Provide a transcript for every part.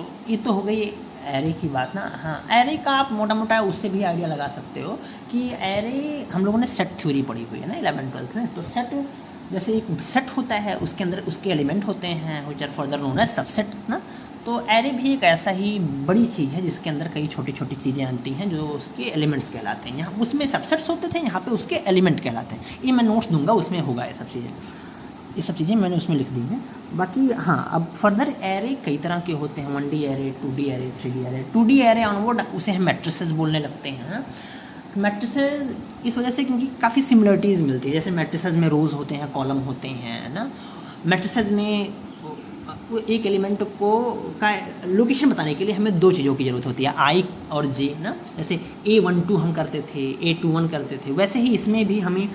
तो ये तो हो गई एरे की बात ना। हाँ, एरे का आप मोटा मोटा उससे भी आइडिया लगा सकते हो कि एरे हम लोगों ने सेट थ्योरी पढ़ी हुई है ना 11th-12th में। तो सेट जैसे एक सेट होता है, उसके अंदर उसके एलिमेंट होते हैं which are further known as subset ना। तो एरे भी एक ऐसा ही बड़ी चीज़ है जिसके अंदर कई छोटी छोटी चीज़ें आती हैं जो उसके एलिमेंट्स कहलाते हैं। यहाँ उसमें सबसेट्स होते थे, यहाँ पे उसके एलिमेंट कहलाते हैं। ये मैं नोट्स दूंगा, उसमें होगा ये सब चीज़ें मैंने उसमें लिख दी हैं। बाकी हाँ, अब फर्दर एरे कई तरह के होते हैं, 1D array, 2D array, 3D array. 2D array onward उसे हम मैट्रिसेस बोलने लगते हैं। मैट्रिसेस इस वजह से क्योंकि काफ़ी सिमिलरिटीज़ मिलती है। जैसे मैट्रिसेस में रोज़ होते हैं, कॉलम होते हैं ना। मैट्रिसेस में एक एलिमेंट को का लोकेशन बताने के लिए हमें दो चीज़ों की ज़रूरत होती है, आई और जे ना। जैसे A12 हम करते थे, A21 करते थे, वैसे ही इसमें भी हमें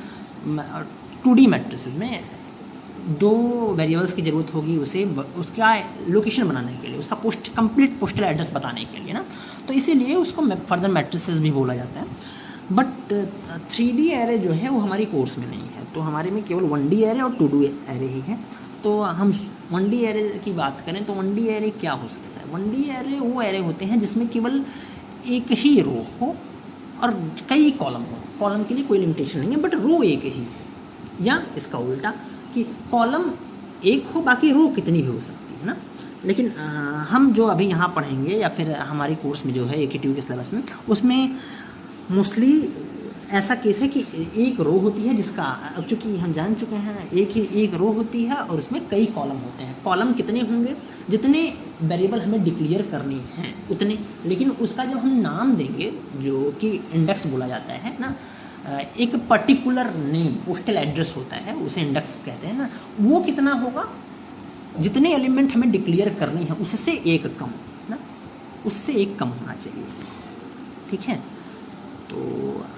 2D मैट्रिसेस में दो वेरिएबल्स की ज़रूरत होगी उसे उसका लोकेशन बनाने के लिए, उसका कंप्लीट पोस्टल एड्रेस बताने के लिए ना। तो इसीलिए उसको फर्दर मैट्रिसेस भी बोला जाता है। बट 3D एरे जो है वो हमारी कोर्स में नहीं है, तो हमारे में केवल 1D एरे और 2D एरे ही है। तो हम 1D एरे की बात करें तो 1D एरे क्या हो सकता है? 1D एरे वो एरे होते हैं जिसमें केवल एक ही रो हो और कई कॉलम हो। कॉलम के लिए कोई लिमिटेशन नहीं है, बट रो एक ही है। या इसका उल्टा कि कॉलम एक हो, बाकी रो कितनी भी हो सकती है ना। लेकिन हम जो अभी यहाँ पढ़ेंगे या फिर हमारे कोर्स में जो है AKTU के सिलेबस में, उसमें मोस्टली ऐसा केस है कि एक रो होती है जिसका, अब चूँकि हम जान चुके हैं एक रो होती है और उसमें कई कॉलम होते हैं। कॉलम कितने होंगे? जितने वेरिएबल हमें डिक्लेयर करनी हैं उतने। लेकिन उसका जब हम नाम देंगे, जो कि इंडेक्स बोला जाता है ना, एक पर्टिकुलर नेम पोस्टल एड्रेस होता है, उसे इंडेक्स कहते हैं ना, वो कितना होगा? जितने एलिमेंट हमें डिक्लेयर करनी है उससे एक कम ना, उससे एक कम होना चाहिए। ठीक है, तो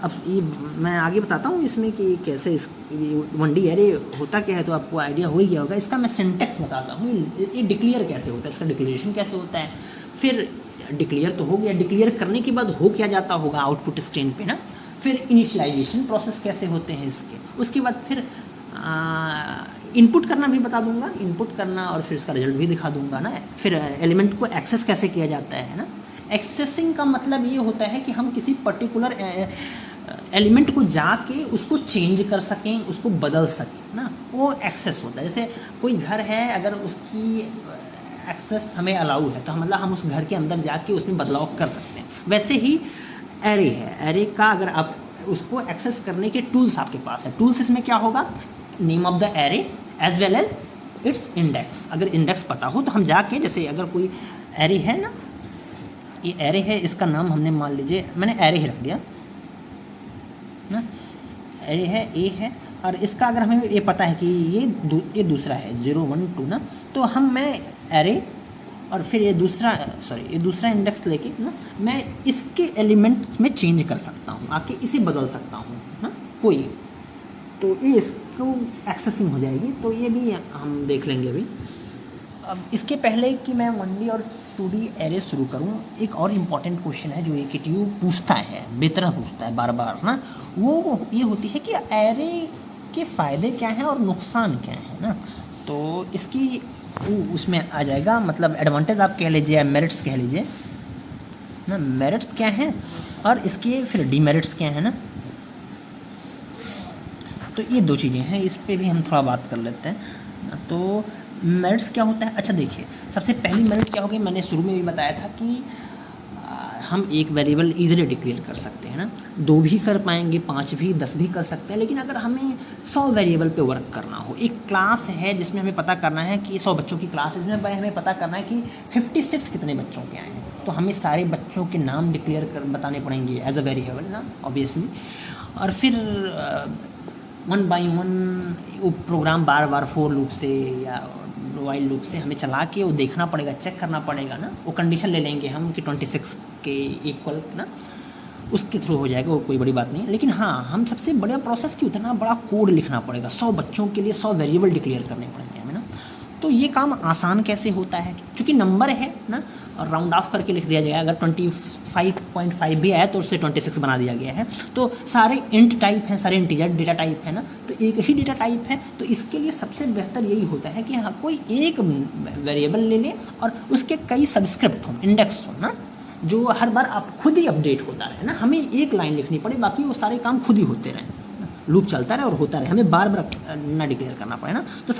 अब ये मैं आगे बताता हूँ इसमें कि कैसे इस 1D एरे होता क्या है, तो आपको आइडिया हो ही गया होगा। इसका मैं सिंटेक्स बताता हूँ, ये डिक्लेयर कैसे होता है, इसका डिक्लेरेशन कैसे होता है। फिर डिक्लेयर तो हो गया, डिक्लेयर करने के बाद हो क्या जाता होगा आउटपुट स्क्रीन पे ना। फिर इनिशियलाइजेशन प्रोसेस कैसे होते हैं इसके, उसके बाद फिर इनपुट करना भी बता दूंगा, इनपुट करना, और फिर इसका रिजल्ट भी दिखा दूंगा ना। फिर एलिमेंट को एक्सेस कैसे किया जाता है ना। एक्सेसिंग का मतलब ये होता है कि हम किसी पर्टिकुलर एलिमेंट को जाके उसको चेंज कर सकें, उसको बदल सकें ना, वो एक्सेस होता है। जैसे कोई घर है, अगर उसकी एक्सेस हमें अलाउ है तो मतलब हम उस घर के अंदर जाके उसमें बदलाव कर सकते हैं। वैसे ही एरे है, एरे का अगर आप उसको एक्सेस करने के टूल्स आपके पास है। टूल्स इसमें क्या होगा? Name of the array as well as its index. अगर इंडेक्स पता हो तो हम जाके, जैसे अगर कोई एरे है ना, ये एरे है, इसका नाम हमने मान लीजिए मैंने एरे ही रख दिया ना। एरे है, ए है, और इसका अगर हमें ये पता है कि ये दूसरा है 0 1 2 ना, तो मैं एरे और फिर ये दूसरा इंडेक्स लेके ना मैं इसके एलिमेंट्स में चेंज कर सकता हूँ, आके इसे बदल सकता हूँ ना कोई। तो ये इसको एक्सेसिंग हो जाएगी, तो ये भी हम देख लेंगे अभी। अब इसके पहले कि मैं 1D और 2D एरे शुरू करूं, एक और इम्पॉर्टेंट क्वेश्चन है जो AKTU पूछता है, बेहतर पूछता है बार बार ना। वो ये होती है कि एरे के फ़ायदे क्या हैं और नुकसान क्या हैं ना। तो इसकी उसमें आ जाएगा, मतलब एडवांटेज आप कह लीजिए, मेरिट्स कह लीजिए ना। मेरिट्स क्या हैं और इसके फिर डीमेरिट्स क्या हैं ना। तो ये दो चीज़ें हैं, इस पे भी हम थोड़ा बात कर लेते हैं। तो मेरिट्स क्या होता है? अच्छा देखिए, सबसे पहली मेरिट क्या होगी, मैंने शुरू में भी बताया था कि हम एक वेरिएबल ईजिली डिक्लेयर कर सकते हैं ना। 2 भी कर पाएंगे, 5 भी, 10 भी कर सकते हैं। लेकिन अगर हमें 100 वेरिएबल पे वर्क करना हो, एक क्लास है जिसमें हमें पता करना है कि 100 बच्चों की क्लास है, जिसमें हमें पता करना है कि 56 कितने बच्चों के आए हैं, तो हमें सारे बच्चों के नाम डिक्लेयर कर बताने पड़ेंगे एज अ वेरिएबल ना, ऑब्वियसली। और फिर 1 by 1 वो प्रोग्राम बार बार फॉर लूप से या वाइल लूप से हमें चला के वो देखना पड़ेगा, चेक करना पड़ेगा ना। वो कंडीशन ले लेंगे हम कि 26 के इक्वल ना, उसके थ्रू हो जाएगा, वो कोई बड़ी बात नहीं है। लेकिन हाँ, हम सबसे बड़ा प्रोसेस कि उतना बड़ा कोड लिखना पड़ेगा, 100 बच्चों के लिए 100 वेरिएबल डिक्लेयर करने पड़ेंगे हमें ना। तो ये काम आसान कैसे होता है, क्योंकि नंबर है ना, और राउंड ऑफ करके लिख दिया जाएगा। अगर 25.5 भी आया तो उससे 26 बना दिया गया है। तो सारे इंट टाइप हैं, सारे इंटीजर डेटा टाइप है ना, तो एक ही डेटा टाइप है। तो इसके लिए सबसे बेहतर यही होता है कि हाँ कोई एक वेरिएबल ले लें और उसके कई सबस्क्रिप्ट हों, इंडेक्स हो ना, जो हर बार आप खुद ही अपडेट होता रहे ना, हमें एक लाइन लिखनी पड़े, बाकी वो सारे काम खुद ही होते रहें, लूप चलता रहे और होता रहे, हमें बार बार ना डिक्लेयर करना पड़े ना। तो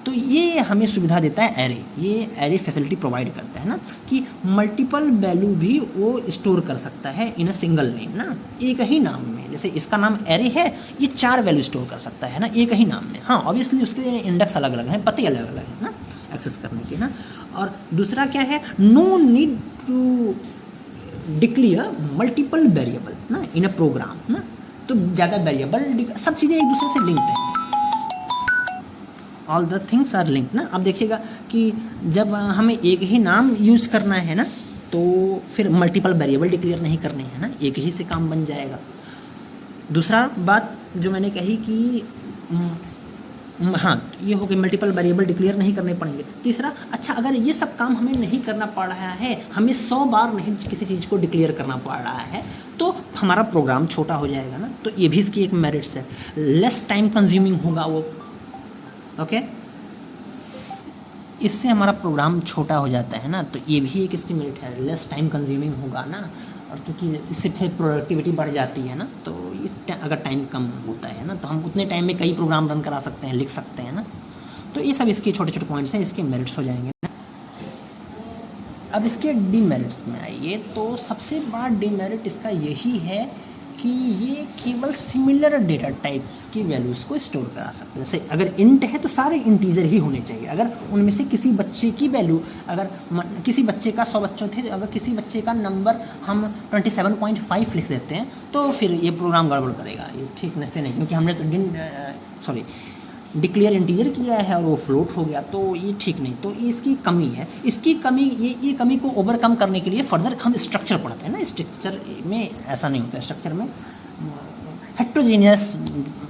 तो ये हमें सुविधा देता है एरे, ये एरे फैसिलिटी प्रोवाइड करता है ना, कि मल्टीपल वैल्यू भी वो स्टोर कर सकता है इन अ सिंगल नेम ना, एक ही नाम में। जैसे इसका नाम एरे है, ये 4 वैल्यू स्टोर कर सकता है ना एक ही नाम में। हाँ ऑब्वियसली उसके इंडेक्स अलग अलग हैं, पते अलग अलग हैं ना एक्सेस करने के ना। और दूसरा क्या है, no need to declare multiple variable ना इन अ प्रोग्राम ना, तो ज़्यादा वेरिएबल, सब चीज़ें एक दूसरे से लिंक्ड हैं, all the things are linked ना। अब देखिएगा कि जब हमें एक ही नाम यूज़ करना है ना, तो फिर मल्टीपल वेरिएबल डिक्लेयर नहीं करने हैं ना, एक ही से काम बन जाएगा। दूसरा बात जो मैंने कही कि हाँ ये हो गई, मल्टीपल वेरिएबल डिक्लेयर नहीं करने पड़ेंगे। तीसरा, अच्छा अगर ये सब काम हमें नहीं करना पड़ रहा है, हमें 100 बार नहीं किसी चीज़ को डिक्लेयर करना पड़ रहा है, तो हमारा प्रोग्राम छोटा हो जाएगा ना, तो ये भी इसकी एक मेरिट्स है, लेस टाइम कंज्यूमिंग होगा वो। ओके, इससे हमारा प्रोग्राम छोटा हो जाता है ना, तो ये भी एक इसकी मेरिट है, लेस टाइम कंज्यूमिंग होगा ना। और चूँकि इससे फिर प्रोडक्टिविटी बढ़ जाती है ना, तो अगर टाइम कम होता है ना, तो हम उतने टाइम में कई प्रोग्राम रन करा सकते हैं, लिख सकते हैं ना। तो ये सब इसके छोटे छोटे पॉइंट्स हैं, इसके मेरिट्स हो जाएंगे। अब इसके डीमेरिट्स में आइए, तो सबसे बड़ा डीमेरिट इसका यही है कि ये केवल सिमिलर डेटा टाइप्स की वैल्यूज़ को स्टोर करा सकते हैं। जैसे अगर इंट है तो सारे इंटीजर ही होने चाहिए। अगर उनमें से किसी बच्चे की वैल्यू, अगर किसी बच्चे का 100 बच्चों थे, अगर किसी बच्चे का नंबर हम 27.5 लिख देते हैं, तो फिर ये प्रोग्राम गड़बड़ करेगा, ये ठीक से नहीं, क्योंकि हमने तो डिक्लेयर इंटीजर किया है और वो फ्लोट हो गया, तो ये ठीक नहीं। तो इसकी कमी है, इसकी कमी ये कमी को ओवरकम करने के लिए फर्दर हम स्ट्रक्चर पढ़ते हैं ना। स्ट्रक्चर में ऐसा नहीं होता है, स्ट्रक्चर में हेट्रोजीनियस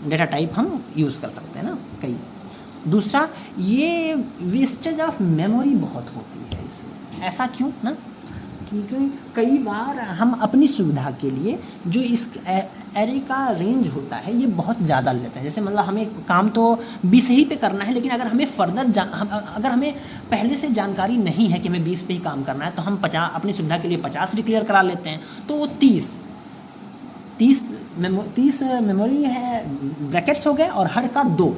डेटा टाइप हम यूज़ कर सकते हैं ना कई। दूसरा, ये वेस्टेज ऑफ मेमोरी बहुत होती है इसमें। ऐसा क्यों ना, क्योंकि कई बार हम अपनी सुविधा के लिए जो इस एरे का रेंज होता है ये बहुत ज़्यादा लेते हैं। जैसे मतलब हमें काम तो 20 ही पे करना है, लेकिन अगर हमें फर्दर अगर हमें पहले से जानकारी नहीं है कि हमें 20 पे ही काम करना है, तो हम 50 अपनी सुविधा के लिए 50 डिक्लेयर करा लेते हैं, तो वो 30 मेमोरी है, ब्रैकेट्स हो गए और हर का 2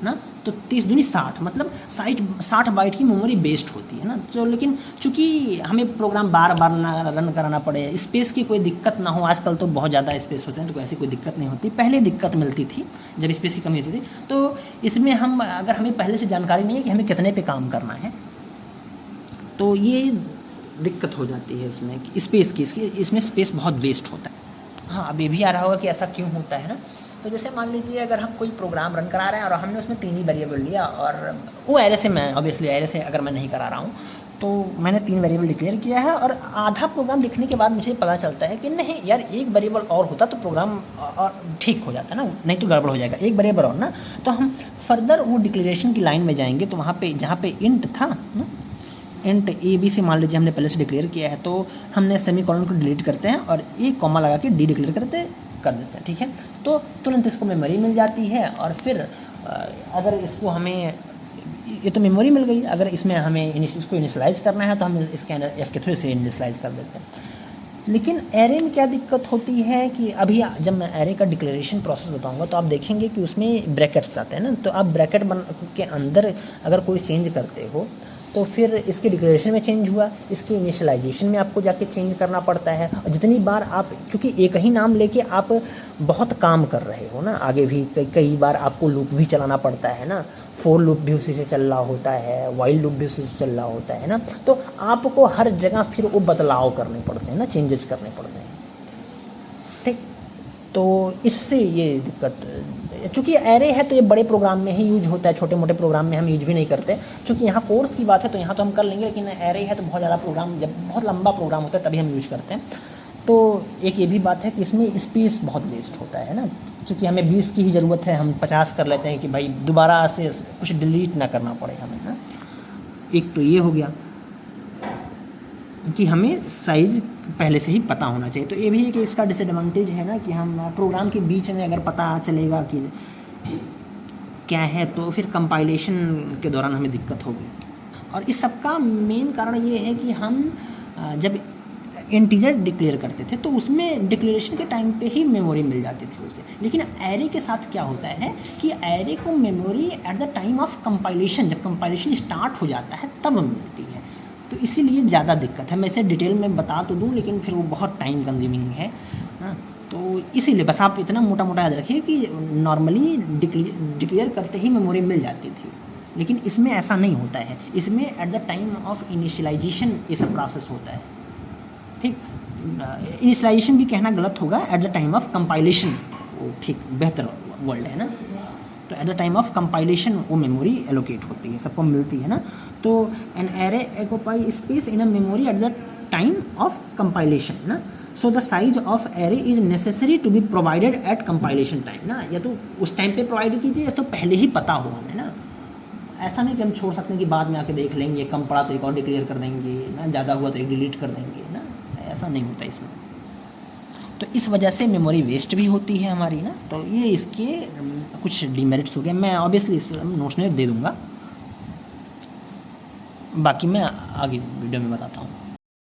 ना, तो 30 दूनी 60, मतलब 60 बाइट की मेमोरी बेस्ड होती है ना। तो लेकिन चूँकि हमें प्रोग्राम बार बार ना रन कराना पड़े, स्पेस की कोई दिक्कत ना हो, आजकल तो बहुत ज़्यादा स्पेस होते हैं, तो ऐसी कोई दिक्कत नहीं होती। पहले दिक्कत मिलती थी जब स्पेस की कमी होती थी। तो इसमें हम अगर हमें पहले से जानकारी नहीं है कि हमें कितने पे काम करना है, तो ये दिक्कत हो जाती है इसमें स्पेस की, इसमें स्पेस बहुत वेस्ट होता है। हाँ, अब ये भी आ रहा होगा कि ऐसा क्यों होता है ना। तो जैसे मान लीजिए अगर हम कोई प्रोग्राम रन करा रहे हैं और हमने उसमें 3 ही वेरिएबल लिया, और वो एरे से, मैं ऑब्वियसली एरे से अगर मैं नहीं करा रहा हूँ, तो मैंने 3 वेरिएबल डिक्लेयर किया है, और आधा प्रोग्राम लिखने के बाद मुझे पता चलता है कि नहीं यार, एक वेरिएबल और होता तो प्रोग्राम और ठीक हो जाता ना, नहीं तो गड़बड़ हो जाएगा, एक वेरिएबल और ना। तो हम फर्दर वो डिक्लेरेशन की लाइन में जाएंगे, तो वहाँ पे जहाँ पे इंट था ना, इंट ABC मान लीजिए हमने पहले से डिक्लेयर किया है, तो हमने सेमीकोलन को डिलीट करते हैं और एक कॉमा लगा के डी डिक्लेयर कर देते हैं, ठीक है। तो तुरंत इसको मेमोरी मिल जाती है, और फिर अगर इसको हमें, ये तो मेमोरी मिल गई, अगर इसमें हमें इसको इनिशियलाइज़ करना है तो हम इसके अंदर F के थ्रू से इनिशियलाइज़ कर देते हैं। लेकिन एरे में क्या दिक्कत होती है कि अभी जब मैं एरे का डिक्लेरेशन प्रोसेस बताऊंगा, तो आप देखेंगे कि उसमें ब्रैकेट्स आते हैं ना, तो आप ब्रैकेट के अंदर अगर कोई चेंज करते हो, तो फिर इसके डिक्लेरेशन में चेंज हुआ, इसके इनिशियलाइजेशन में आपको जाके चेंज करना पड़ता है। और जितनी बार आप, चूँकि एक ही नाम लेके आप बहुत काम कर रहे हो ना, आगे भी कई बार आपको लूप भी चलाना पड़ता है ना, फॉर लूप भी उसी से चल रहा होता है, वाइल लूप भी उसी से चल रहा होता है ना, तो आपको हर जगह फिर वो बदलाव करने पड़ते हैं ना, चेंजेस करने पड़ते हैं, ठीक। तो इससे ये दिक्कत, चूँकि एरे है तो ये बड़े प्रोग्राम में ही यूज होता है, छोटे मोटे प्रोग्राम में हम यूज भी नहीं करते। चूँकि यहाँ कोर्स की बात है तो यहाँ तो हम कर लेंगे, लेकिन एरे है तो बहुत ज़्यादा प्रोग्राम, जब बहुत लंबा प्रोग्राम होता है तभी हम यूज करते हैं। तो एक ये भी बात है कि इसमें स्पेस बहुत वेस्ट होता है ना, चूँकि हमें 20 की ही ज़रूरत है, हम 50 कर लेते हैं कि भाई दोबारा से कुछ डिलीट ना करना पड़े हमें ना। एक तो ये हो गया कि हमें साइज़ पहले से ही पता होना चाहिए। तो ये भी एक इसका डिसएडवांटेज है ना कि हम प्रोग्राम के बीच में अगर पता चलेगा कि क्या है तो फिर कंपाइलेशन के दौरान हमें दिक्कत होगी। और इस सब का मेन कारण ये है कि हम जब इंटीजर डिक्लेयर करते थे तो उसमें डिक्लेरेशन के टाइम पे ही मेमोरी मिल जाती थी उसे, लेकिन एरे के साथ क्या होता है कि एरे को memory at the time of compilation, जब कंपाइलेशन स्टार्ट हो जाता है तब मिलती है। तो इसीलिए ज़्यादा दिक्कत है। मैं इसे डिटेल में बता तो दूँ लेकिन फिर वो बहुत टाइम कंज्यूमिंग है ना। तो इसीलिए बस आप इतना मोटा मोटा याद रखिए कि नॉर्मली डिक्लेयर करते ही मेमोरी मिल जाती थी, लेकिन इसमें ऐसा नहीं होता है। इसमें at the time of initialization ये सब प्रोसेस होता है। ठीक, इनिशियलाइजेशन भी कहना गलत होगा, at the time of compilation वो ठीक बेहतर वर्ड है ना। तो at the time of compilation वो मेमोरी एलोकेट होती है, सबको मिलती है ना। तो an array occupy space in a memory at the time of compilation ना। So the size of array is necessary to be provided at compilation time ना। या तो उस टाइम पे प्रोवाइड कीजिए या तो पहले ही पता हो हमें ना। ऐसा नहीं कि हम छोड़ सकते हैं कि बाद में आके देख लेंगे, कम पड़ा तो एक और डिक्लेयर कर देंगे ना, ज़्यादा हुआ तो एक डिलीट कर देंगे ना, ऐसा नहीं होता इसमें। तो इस वजह से मेमोरी वेस्ट भी होती है हमारी ना। तो ये इसके कुछ डिमेरिट्स हो गए। मैं ऑब्वियसली इस नोट्स में दे दूँगा, बाकी मैं आगे वीडियो में बताता हूँ।